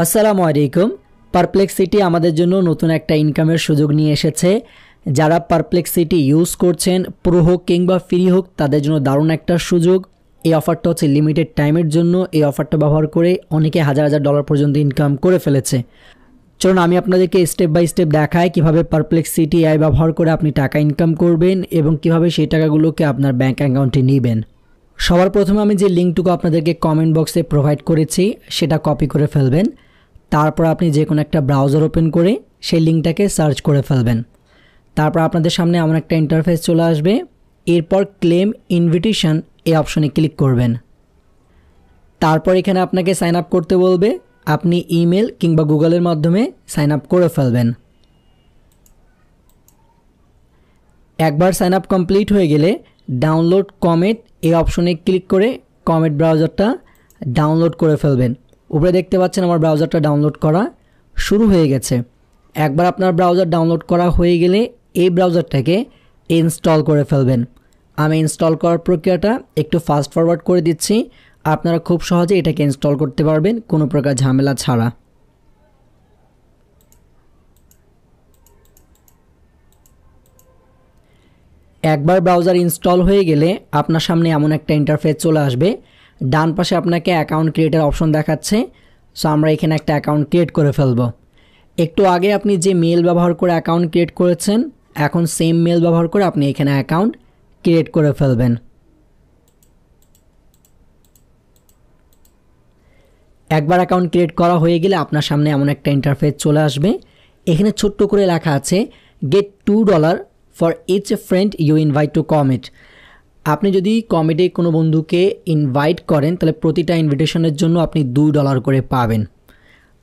আসসালামু আলাইকুম। পারপ্লেক্সিটি আমাদের জন্য নতুন একটা ইনকামের সুযোগ নিয়ে এসেছে। যারা পারপ্লেক্সিটি ইউজ করছেন, প্রো হোক কিংবা ফ্রি হোক, তাদের জন্য দারুণ একটা সুযোগ। এই অফারটা হচ্ছে লিমিটেড টাইমের জন্য। এই অফারটা ব্যবহার করে অনেকে হাজার হাজার ডলার পর্যন্ত ইনকাম করে ফেলেছে। চলুন আমি আপনাদেরকে স্টেপ বাই স্টেপ দেখাই কীভাবে পারপ্লেক্সিটি এআই ব্যবহার করে আপনি টাকা ইনকাম করবেন এবং কীভাবে সেই টাকাগুলোকে আপনার ব্যাঙ্ক অ্যাকাউন্টে নেবেন। সবার প্রথমে আমি যে লিঙ্কটুকু আপনাদেরকে কমেন্ট বক্সে প্রোভাইড করেছি সেটা কপি করে ফেলবেন। তারপর আপনি যে কোনো একটা ব্রাউজার ওপেন করে সেই লিঙ্কটাকে সার্চ করে ফেলবেন। তারপর আপনাদের সামনে এমন একটা ইন্টারফেস চলে আসবে। এরপর ক্লেম ইনভিটেশন এই অপশনে ক্লিক করবেন। তারপর এখানে আপনাকে সাইন আপ করতে বলবে। আপনি ইমেল কিংবা গুগলের মাধ্যমে সাইন আপ করে ফেলবেন। একবার সাইন আপ কমপ্লিট হয়ে গেলে ডাউনলোড কমেট এই অপশনে ক্লিক করে কমেট ব্রাউজারটা ডাউনলোড করে ফেলবেন। উপরে দেখতে পাচ্ছেন আমার ব্রাউজারটা ডাউনলোড করা শুরু হয়ে গেছে। একবার আপনার ব্রাউজার ডাউনলোড করা হয়ে গেলে এই ব্রাউজারটাকে ইনস্টল করে ফেলবেন। আমি ইনস্টল করার প্রক্রিয়াটা একটু ফাস্ট ফরওয়ার্ড করে দিচ্ছি। আপনারা খুব সহজে এটাকে ইনস্টল করতে পারবেন কোনো প্রকার ঝামেলা ছাড়া। একবার ব্রাউজার ইনস্টল হয়ে গেলে আপনার সামনে এমন একটা ইন্টারফেস চলে আসবে। ডান পাশে আপনাকে অ্যাকাউন্ট ক্রিয়েটের অপশন দেখাচ্ছে। সো আমরা এখানে একটা অ্যাকাউন্ট ক্রিয়েট করে ফেলব। একটু আগে আপনি যে মেল ব্যবহার করে অ্যাকাউন্ট ক্রিয়েট করেছেন, এখন সেম মেল ব্যবহার করে আপনি এখানে অ্যাকাউন্ট ক্রিয়েট করে ফেলবেন। একবার অ্যাকাউন্ট ক্রিয়েট করা হয়ে গেলে আপনার সামনে এমন একটা ইন্টারফেস চলে আসবে। এখানে ছোট্ট করে লেখা আছে get $2 for each friend you invite to comet. আপনি যদি কমেটে কোনো বন্ধুকে ইনভাইট করেন তাহলে প্রতিটা ইনভিটেশনের জন্য আপনি $2 করে পাবেন।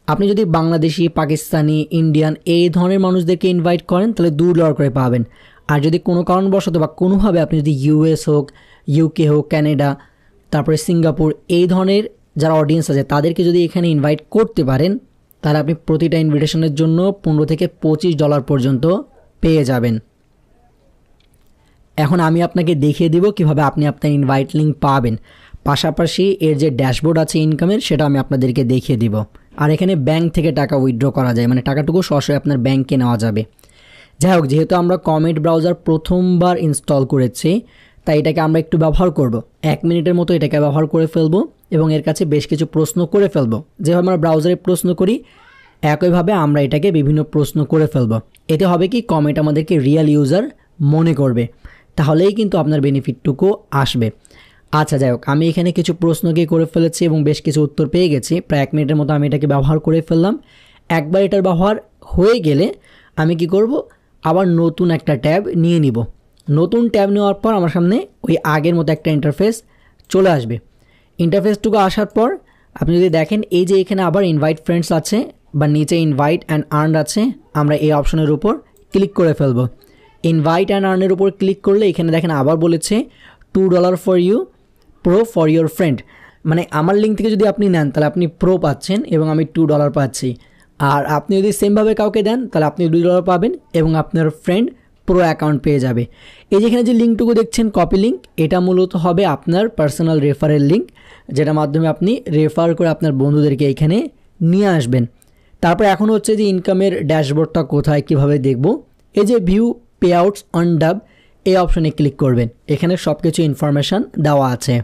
আপনি যদি বাংলাদেশি, পাকিস্তানি, ইন্ডিয়ান এই ধরনের মানুষদেরকে ইনভাইট করেন তাহলে $2 করে পাবেন। আর যদি কোনো কারণবশত বা কোনোভাবে আপনি যদি ইউএস হোক, ইউকে হোক, কানাডা, তারপরে সিঙ্গাপুর এই ধরনের যারা অডিয়েন্স আছে তাদেরকে যদি এখানে ইনভাইট করতে পারেন তাহলে আপনি প্রতিটা ইনভিটেশনের জন্য $15 থেকে $25 পর্যন্ত পেয়ে যাবেন। এখন আমি আপনাকে দেখিয়ে দিব কিভাবে আপনি আপনার ইনভাইট লিঙ্ক পাবেন। পাশাপাশি এর যে ড্যাশবোর্ড আছে ইনকামের সেটা আমি আপনাদেরকে দেখিয়ে দিব। আর এখানে ব্যাংক থেকে টাকা উইথড্র করা যায়, মানে টাকাটুকু সরাসরি আপনার ব্যাংকে নেওয়া যাবে। যাই হোক, যেহেতু আমরা কমেট ব্রাউজার প্রথমবার ইনস্টল করেছি তাই এটাকে আমরা একটু ব্যবহার করব। 1 মিনিটের মতো এটাকে ব্যবহার করে ফেলবো এবং এর কাছে বেশ কিছু প্রশ্ন করে ফেলবো। যেভাবে আমরা ব্রাউজারে প্রশ্ন করি একইভাবে আমরা এটাকে বিভিন্ন প্রশ্ন করে ফেলবো। এতে হবে কি, কমেট আমাদেরকে রিয়েল ইউজার মনে করবে, তাহলেই কিন্তু আপনার বেনিফিটটুকু আসবে। আচ্ছা যাই হোক, আমি এখানে কিছু প্রশ্নকে করে ফেলেছি এবং বেশ কিছু উত্তর পেয়ে গেছি। প্রায় 1 মিনিটের মতো আমি এটাকে ব্যবহার করে ফেললাম। একবার এটার ব্যবহার হয়ে গেলে আমি কি করব, আবার নতুন একটা ট্যাব নিয়ে নিব। নতুন ট্যাব নেওয়ার পর আমার সামনে ওই আগের মতো একটা ইন্টারফেস চলে আসবে। ইন্টারফেসটুকু আসার পর আপনি যদি দেখেন এই যে এখানে আবার ইনভাইট ফ্রেন্ডস আছে বা নিচে ইনভাইট অ্যান্ড আর্ন আছে, আমরা এই অপশনের উপর ক্লিক করে ফেলবো। ইনভাইট অ্যান্ড আর্নের উপর ক্লিক করলে এখানে দেখেন আবার বলেছে $2 for you, pro for your friend. মানে আমার লিঙ্ক থেকে যদি আপনি নেন তাহলে আপনি প্রো পাচ্ছেন এবং আমি $2 পাচ্ছি। আর আপনি যদি সেমভাবে কাউকে দেন তাহলে আপনি $2 পাবেন এবং আপনার ফ্রেন্ড প্রো অ্যাকাউন্ট পেয়ে যাবে। এই যেখানে যে লিঙ্কটুকু দেখছেন কপি লিঙ্ক, এটা মূলত হবে আপনার পার্সোনাল রেফারেল লিঙ্ক, যেটার মাধ্যমে আপনি রেফার করে আপনার বন্ধুদেরকে এখানে নিয়ে আসবেন। তারপর এখন হচ্ছে যে ইনকামের ড্যাশবোর্ডটা কোথায় কিভাবে দেখব, এই যে ভিউ পে আউটস অন ডাব এই অপশনে ক্লিক করবেন। এখানে সব কিছু ইনফরমেশান দেওয়া আছে।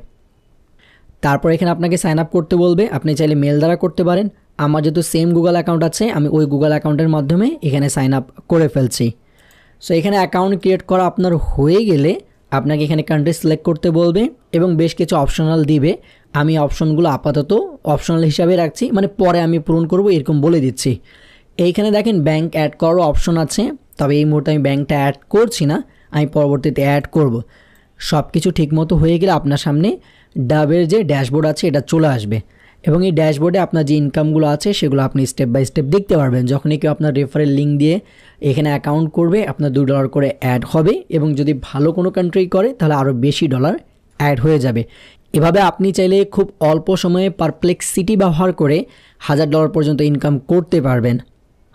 তারপর এখানে আপনাকে সাইন আপ করতে বলবে। আপনি চাইলে মেল দ্বারা করতে পারেন। আমার যেহেতু সেম গুগল অ্যাকাউন্ট আছে আমি ওই গুগল অ্যাকাউন্টের মাধ্যমে এখানে সাইন আপ করে ফেলছি। সো এখানে অ্যাকাউন্ট ক্রিয়েট করা আপনার হয়ে গেলে আপনাকে এখানে কান্ট্রি সিলেক্ট করতে বলবে এবং বেশ কিছু অপশনাল দিবে। আমি অপশনগুলো আপাতত অপশনাল হিসাবে রাখছি, মানে পরে আমি পূরণ করব এরকম বলে দিচ্ছি। এইখানে দেখেন ব্যাংক অ্যাড করারও অপশন আছে, তবে এই মুহূর্তে আমি ব্যাংকটা অ্যাড করছি না, আমি পরবর্তীতে অ্যাড করব। সব কিছু ঠিকমতো হয়ে গেলে আপনার সামনে ডাবের যে ড্যাশবোর্ড আছে এটা চলে আসবে এবং এই ড্যাশবোর্ডে আপনার যে ইনকামগুলো আছে সেগুলো আপনি স্টেপ বাই স্টেপ দেখতে পারবেন। যখনই কেউ আপনার রেফারেল লিঙ্ক দিয়ে এখানে অ্যাকাউন্ট করবে আপনার $2 করে অ্যাড হবে এবং যদি ভালো কোনো কান্ট্রি করে তাহলে আরও বেশি ডলার অ্যাড হয়ে যাবে। এভাবে আপনি চাইলে খুব অল্প সময়ে পারপ্লেক্সিটি ব্যবহার করে $1000 পর্যন্ত ইনকাম করতে পারবেন।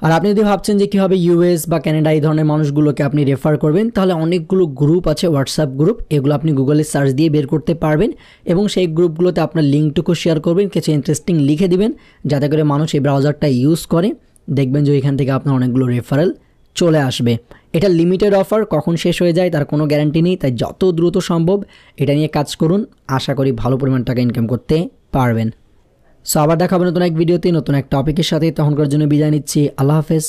আর আপনি যদি ভাবছেন যে কীভাবে ইউএস বা কানাডা এই ধরনের মানুষগুলোকে আপনি রেফার করবেন, তাহলে অনেকগুলো গ্রুপ আছে, হোয়াটসঅ্যাপ গ্রুপ, এগুলো আপনি গুগলে সার্চ দিয়ে বের করতে পারবেন এবং সেই গ্রুপগুলোতে আপনার লিঙ্কটুকু শেয়ার করবেন, কিছু ইন্টারেস্টিং লিখে দিবেন যাতে করে মানুষ এই ব্রাউজারটা ইউজ করে। দেখবেন যে এখান থেকে আপনার অনেকগুলো রেফারেল চলে আসবে। এটা লিমিটেড অফার, কখন শেষ হয়ে যায় তার কোনো গ্যারান্টি নেই, তাই যত দ্রুত সম্ভব এটা নিয়ে কাজ করুন, আশা করি ভালো পরিমাণ টাকা ইনকাম করতে পারবেন। সো আবার দেখাবো নতুন এক ভিডিওতে নতুন এক টপিকের সাথে, তখনকার জন্য বিদায় নিচ্ছি। আল্লাহ হাফেজ।